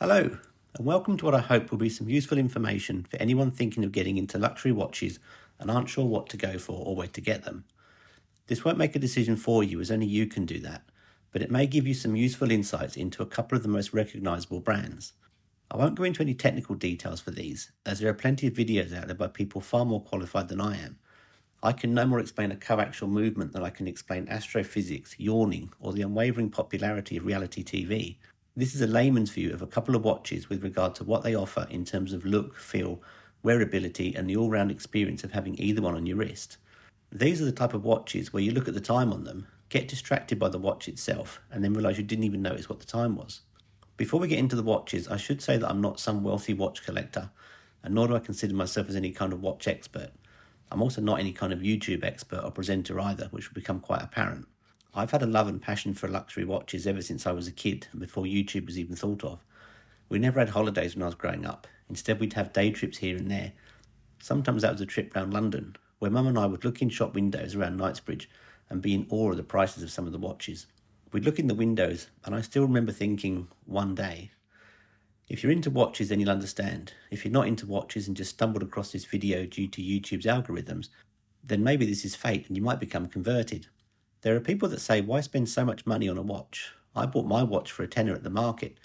Hello, and welcome to what I hope will be some useful information for anyone thinking of getting into luxury watches and aren't sure what to go for or where to get them. This won't make a decision for you, as only you can do that, but it may give you some useful insights into a couple of the most recognisable brands. I won't go into any technical details for these, as there are plenty of videos out there by people far more qualified than I am. I can no more explain a coaxial movement than I can explain astrophysics, yawning, or the unwavering popularity of reality TV. This is a layman's view of a couple of watches with regard to what they offer in terms of look, feel, wearability, and the all-round experience of having either one on your wrist. These are the type of watches where you look at the time on them, get distracted by the watch itself, and then realise you didn't even notice what the time was. Before we get into the watches, I should say that I'm not some wealthy watch collector, and nor do I consider myself as any kind of watch expert. I'm also not any kind of YouTube expert or presenter either, which will become quite apparent. I've had a love and passion for luxury watches ever since I was a kid and before YouTube was even thought of. We never had holidays when I was growing up. Instead, we'd have day trips here and there. Sometimes that was a trip round London, where Mum and I would look in shop windows around Knightsbridge and be in awe of the prices of some of the watches. We'd look in the windows, and I still remember thinking, one day. If you're into watches, then you'll understand. If you're not into watches and just stumbled across this video due to YouTube's algorithms, then maybe this is fate and you might become converted. There are people that say, why spend so much money on a watch? I bought my watch for £10 at the market.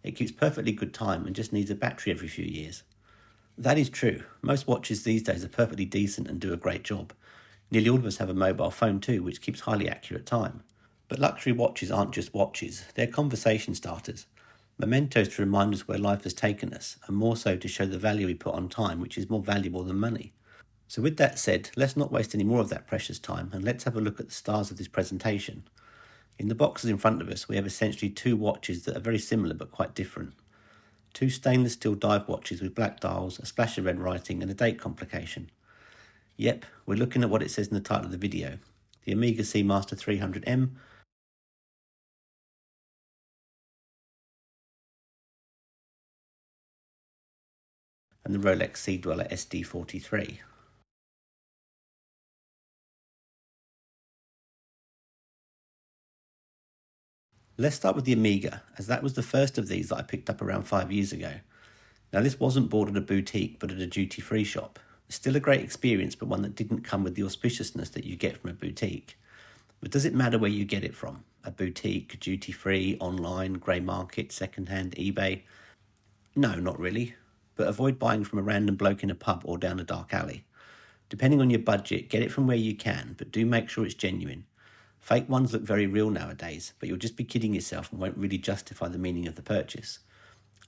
It keeps perfectly good time and just needs a battery every few years. That is true. Most watches these days are perfectly decent and do a great job. Nearly all of us have a mobile phone too, which keeps highly accurate time. But luxury watches aren't just watches, they're conversation starters. Mementos to remind us where life has taken us, and more so to show the value we put on time, which is more valuable than money. So with that said, let's not waste any more of that precious time, and let's have a look at the stars of this presentation. In the boxes in front of us, we have essentially two watches that are very similar but quite different. Two stainless steel dive watches with black dials, a splash of red writing, and a date complication. Yep, we're looking at what it says in the title of the video. The Omega Seamaster 300M and the Rolex Sea Dweller SD43. Let's start with the Omega, as that was the first of these that I picked up around 5 years ago. Now this wasn't bought at a boutique but at a duty-free shop. Still a great experience, but one that didn't come with the auspiciousness that you get from a boutique. But does it matter where you get it from? A boutique, duty-free, online, grey market, second-hand, eBay? No, not really. But avoid buying from a random bloke in a pub or down a dark alley. Depending on your budget, get it from where you can, but do make sure it's genuine. Fake ones look very real nowadays, but you'll just be kidding yourself and won't really justify the meaning of the purchase.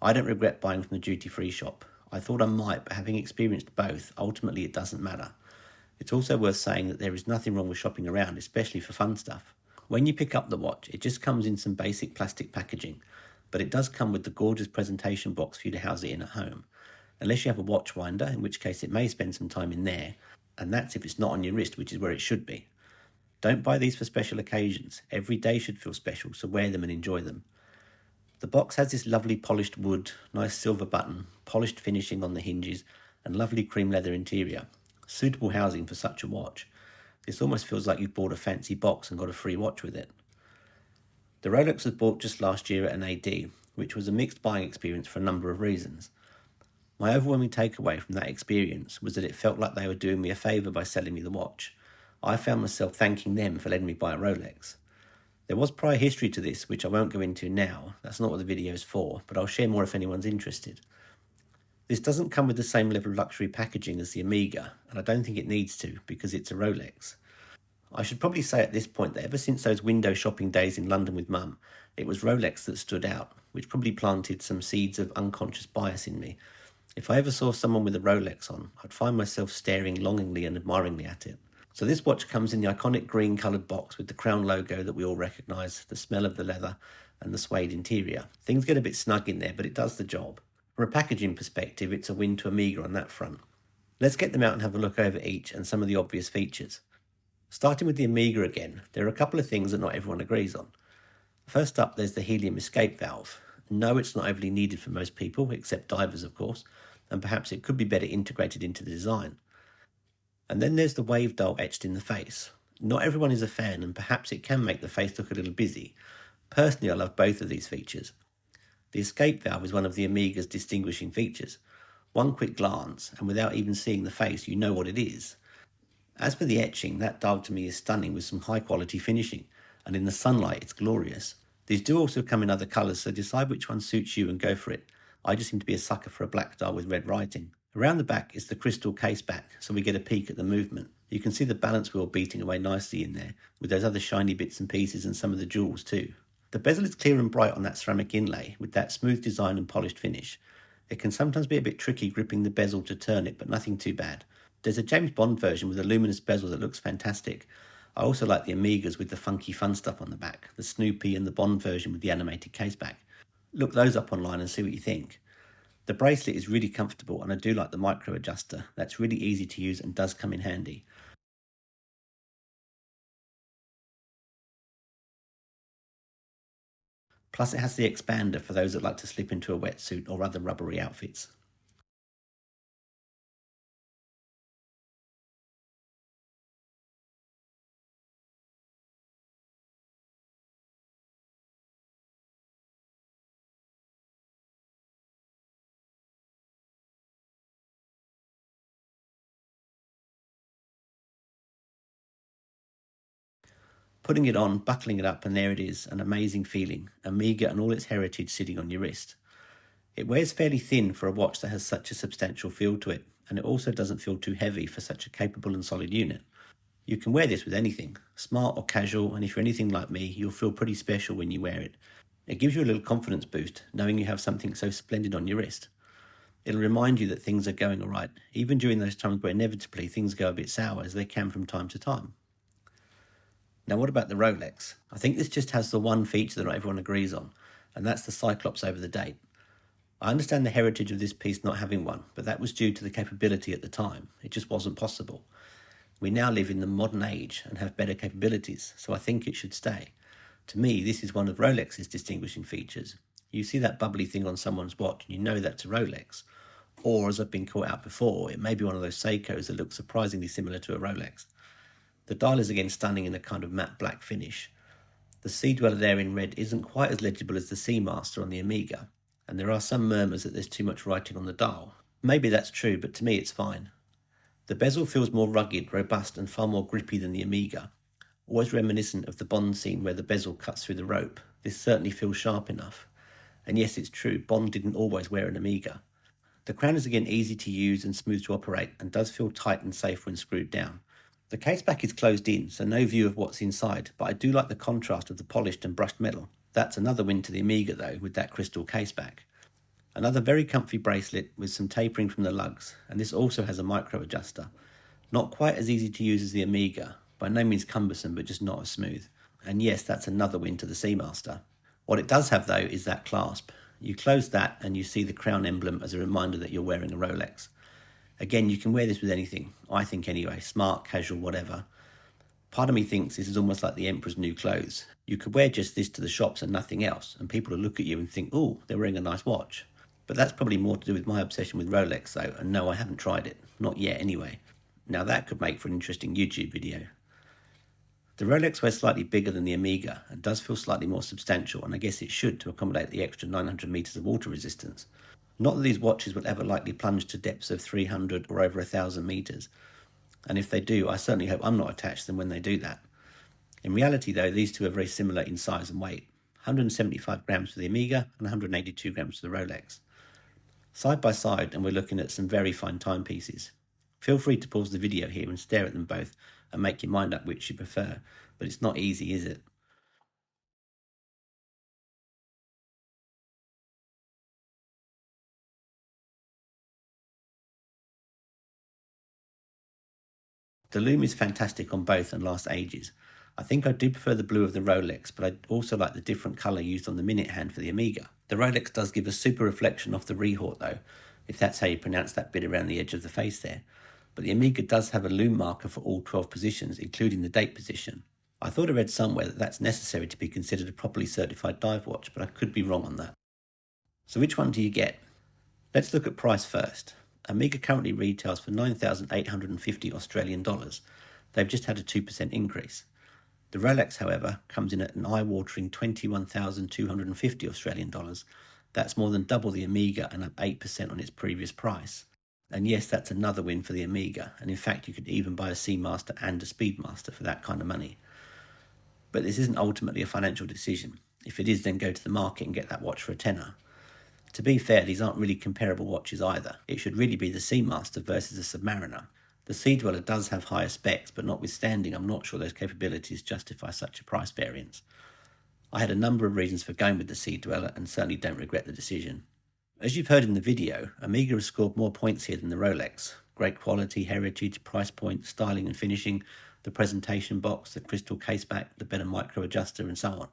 I don't regret buying from the duty-free shop. I thought I might, but having experienced both, ultimately it doesn't matter. It's also worth saying that there is nothing wrong with shopping around, especially for fun stuff. When you pick up the watch, it just comes in some basic plastic packaging, but it does come with the gorgeous presentation box for you to house it in at home. Unless you have a watch winder, in which case it may spend some time in there, and that's if it's not on your wrist, which is where it should be. Don't buy these for special occasions. Every day should feel special, so wear them and enjoy them. The box has this lovely polished wood, nice silver button, polished finishing on the hinges, and lovely cream leather interior. Suitable housing for such a watch. This almost feels like you've bought a fancy box and got a free watch with it. The Rolex was bought just last year at an AD, which was a mixed buying experience for a number of reasons. My overwhelming takeaway from that experience was that it felt like they were doing me a favour by selling me the watch. I found myself thanking them for letting me buy a Rolex. There was prior history to this, which I won't go into now. That's not what the video is for, but I'll share more if anyone's interested. This doesn't come with the same level of luxury packaging as the Omega, and I don't think it needs to, because it's a Rolex. I should probably say at this point that ever since those window shopping days in London with Mum, it was Rolex that stood out, which probably planted some seeds of unconscious bias in me. If I ever saw someone with a Rolex on, I'd find myself staring longingly and admiringly at it. So this watch comes in the iconic green coloured box with the crown logo that we all recognise, the smell of the leather and the suede interior. Things get a bit snug in there, but it does the job. From a packaging perspective, it's a win to Omega on that front. Let's get them out and have a look over each and some of the obvious features. Starting with the Omega again, there are a couple of things that not everyone agrees on. First up, there's the helium escape valve. No, it's not overly needed for most people, except divers of course, and perhaps it could be better integrated into the design. And then there's the wave dial etched in the face. Not everyone is a fan, and perhaps it can make the face look a little busy. Personally, I love both of these features. The escape valve is one of the Omega's distinguishing features. One quick glance, and without even seeing the face, you know what it is. As for the etching, that dial to me is stunning with some high quality finishing, and in the sunlight it's glorious. These do also come in other colours, so decide which one suits you and go for it. I just seem to be a sucker for a black dial with red writing. Around the back is the crystal case back, so we get a peek at the movement. You can see the balance wheel beating away nicely in there, with those other shiny bits and pieces and some of the jewels too. The bezel is clear and bright on that ceramic inlay, with that smooth design and polished finish. It can sometimes be a bit tricky gripping the bezel to turn it, but nothing too bad. There's a James Bond version with a luminous bezel that looks fantastic. I also like the Omegas with the funky fun stuff on the back, the Snoopy and the Bond version with the animated case back. Look those up online and see what you think. The bracelet is really comfortable, and I do like the micro adjuster. That's really easy to use and does come in handy. Plus it has the expander for those that like to slip into a wetsuit or other rubbery outfits. Putting it on, buckling it up, and there it is, an amazing feeling. Omega and all its heritage sitting on your wrist. It wears fairly thin for a watch that has such a substantial feel to it, and it also doesn't feel too heavy for such a capable and solid unit. You can wear this with anything, smart or casual, and if you're anything like me, you'll feel pretty special when you wear it. It gives you a little confidence boost, knowing you have something so splendid on your wrist. It'll remind you that things are going alright, even during those times where inevitably things go a bit sour, as they can from time to time. Now what about the Rolex? I think this just has the one feature that not everyone agrees on, and that's the Cyclops over the date. I understand the heritage of this piece not having one, but that was due to the capability at the time. It just wasn't possible. We now live in the modern age and have better capabilities, so I think it should stay. To me, this is one of Rolex's distinguishing features. You see that bubbly thing on someone's watch and you know that's a Rolex. Or, as I've been caught out before, it may be one of those Seikos that look surprisingly similar to a Rolex. The dial is again stunning in a kind of matte black finish. The Sea Dweller there in red isn't quite as legible as the Seamaster on the Omega, and there are some murmurs that there's too much writing on the dial. Maybe that's true, but to me it's fine. The bezel feels more rugged, robust, and far more grippy than the Omega. Always reminiscent of the Bond scene where the bezel cuts through the rope, this certainly feels sharp enough. And yes, it's true, Bond didn't always wear an Omega. The crown is again easy to use and smooth to operate, and does feel tight and safe when screwed down. The case back is closed in, so no view of what's inside, but I do like the contrast of the polished and brushed metal. That's another win to the Omega though, with that crystal case back. Another very comfy bracelet with some tapering from the lugs, and this also has a micro adjuster. Not quite as easy to use as the Omega, by no means cumbersome, but just not as smooth. And yes, that's another win to the Seamaster. What it does have though is that clasp. You close that and you see the crown emblem as a reminder that you're wearing a Rolex. Again, you can wear this with anything, I think anyway, smart, casual, whatever. Part of me thinks this is almost like the Emperor's new clothes. You could wear just this to the shops and nothing else, and people will look at you and think, oh, they're wearing a nice watch. But that's probably more to do with my obsession with Rolex though, and no, I haven't tried it. Not yet anyway. Now that could make for an interesting YouTube video. The Rolex wears slightly bigger than the Omega and does feel slightly more substantial, and I guess it should to accommodate the extra 900 metres of water resistance. Not that these watches will ever likely plunge to depths of 300 or over 1,000 metres, and if they do, I certainly hope I'm not attached to them when they do that. In reality though, these two are very similar in size and weight, 175 grams for the Omega and 182 grams for the Rolex. Side by side, and we're looking at some very fine timepieces. Feel free to pause the video here and stare at them both and make your mind up which you prefer, but it's not easy, is it? The lume is fantastic on both and lasts ages. I think I do prefer the blue of the Rolex, but I also like the different colour used on the minute hand for the Omega. The Rolex does give a super reflection off the Rehort though, if that's how you pronounce that bit around the edge of the face there. But the Omega does have a lume marker for all 12 positions, including the date position. I thought I read somewhere that that's necessary to be considered a properly certified dive watch, but I could be wrong on that. So which one do you get? Let's look at price first. Omega currently retails for 9,850 Australian dollars. They've just had a 2% increase. The Rolex, however, comes in at an eye-watering 21,250 Australian dollars, That's more than double the Amiga and up 8% on its previous price. And yes, that's another win for the Amiga, and in fact you could even buy a Seamaster and a Speedmaster for that kind of money. But this isn't ultimately a financial decision. If it is, then go to the market and get that watch for a tenner. To be fair, these aren't really comparable watches either. It should really be the Seamaster versus the Submariner. The Sea Dweller does have higher specs, but notwithstanding, I'm not sure those capabilities justify such a price variance. I had a number of reasons for going with the Sea Dweller and certainly don't regret the decision. As you've heard in the video, Amiga has scored more points here than the Rolex. Great quality, heritage, price point, styling and finishing, the presentation box, the crystal caseback, the better micro adjuster and so on.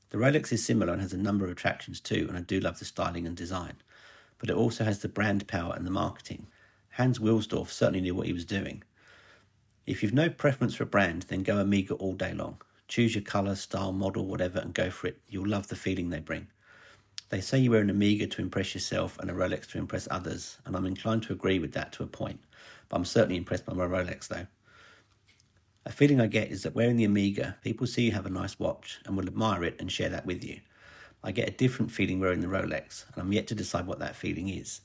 The Rolex is similar and has a number of attractions too, and I do love the styling and design. But it also has the brand power and the marketing. Hans Wilsdorf certainly knew what he was doing. If you've no preference for a brand, then go Amiga all day long. Choose your colour, style, model, whatever, and go for it. You'll love the feeling they bring. They say you wear an Amiga to impress yourself and a Rolex to impress others, and I'm inclined to agree with that to a point. But I'm certainly impressed by my Rolex though. A feeling I get is that wearing the Amiga, people see you have a nice watch and will admire it and share that with you. I get a different feeling wearing the Rolex, and I'm yet to decide what that feeling is.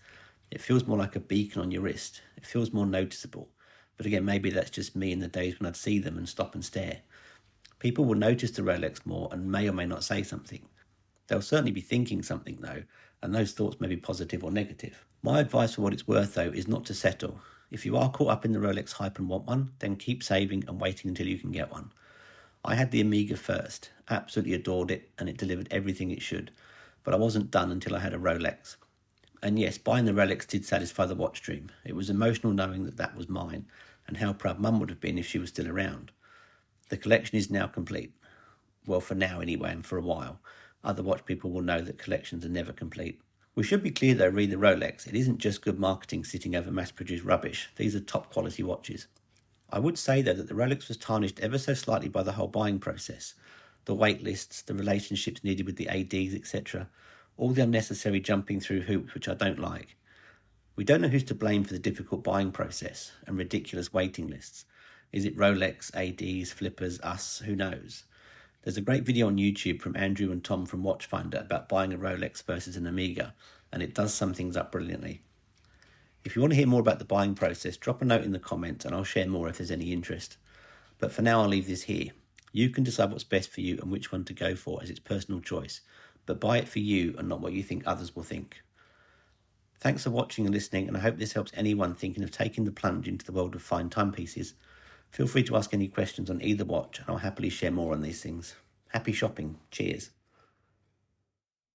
It feels more like a beacon on your wrist. It feels more noticeable. But again, maybe that's just me in the days when I'd see them and stop and stare. People will notice the Rolex more and may or may not say something. They'll certainly be thinking something though, and those thoughts may be positive or negative. My advice for what it's worth though is not to settle. If you are caught up in the Rolex hype and want one, then keep saving and waiting until you can get one. I had the Amiga first, absolutely adored it, and it delivered everything it should, but I wasn't done until I had a Rolex. And yes, buying the Rolex did satisfy the watch dream. It was emotional knowing that that was mine, and how proud Mum would have been if she was still around. The collection is now complete. Well, for now anyway, and for a while. Other watch people will know that collections are never complete. We should be clear though, re the Rolex, it isn't just good marketing sitting over mass-produced rubbish. These are top quality watches. I would say though that the Rolex was tarnished ever so slightly by the whole buying process. The wait lists, the relationships needed with the ADs, etc. All the unnecessary jumping through hoops which I don't like. We don't know who's to blame for the difficult buying process and ridiculous waiting lists. Is it Rolex, ADs, flippers, us? Who knows? There's a great video on YouTube from Andrew and Tom from Watchfinder about buying a Rolex versus an Amiga, and it does sum things up brilliantly. If you want to hear more about the buying process, drop a note in the comments and I'll share more if there's any interest. But for now, I'll leave this here. You can decide what's best for you and which one to go for as it's personal choice, but buy it for you and not what you think others will think. Thanks for watching and listening, and I hope this helps anyone thinking of taking the plunge into the world of fine timepieces. Feel free to ask any questions on either watch and I'll happily share more on these things. Happy shopping. Cheers.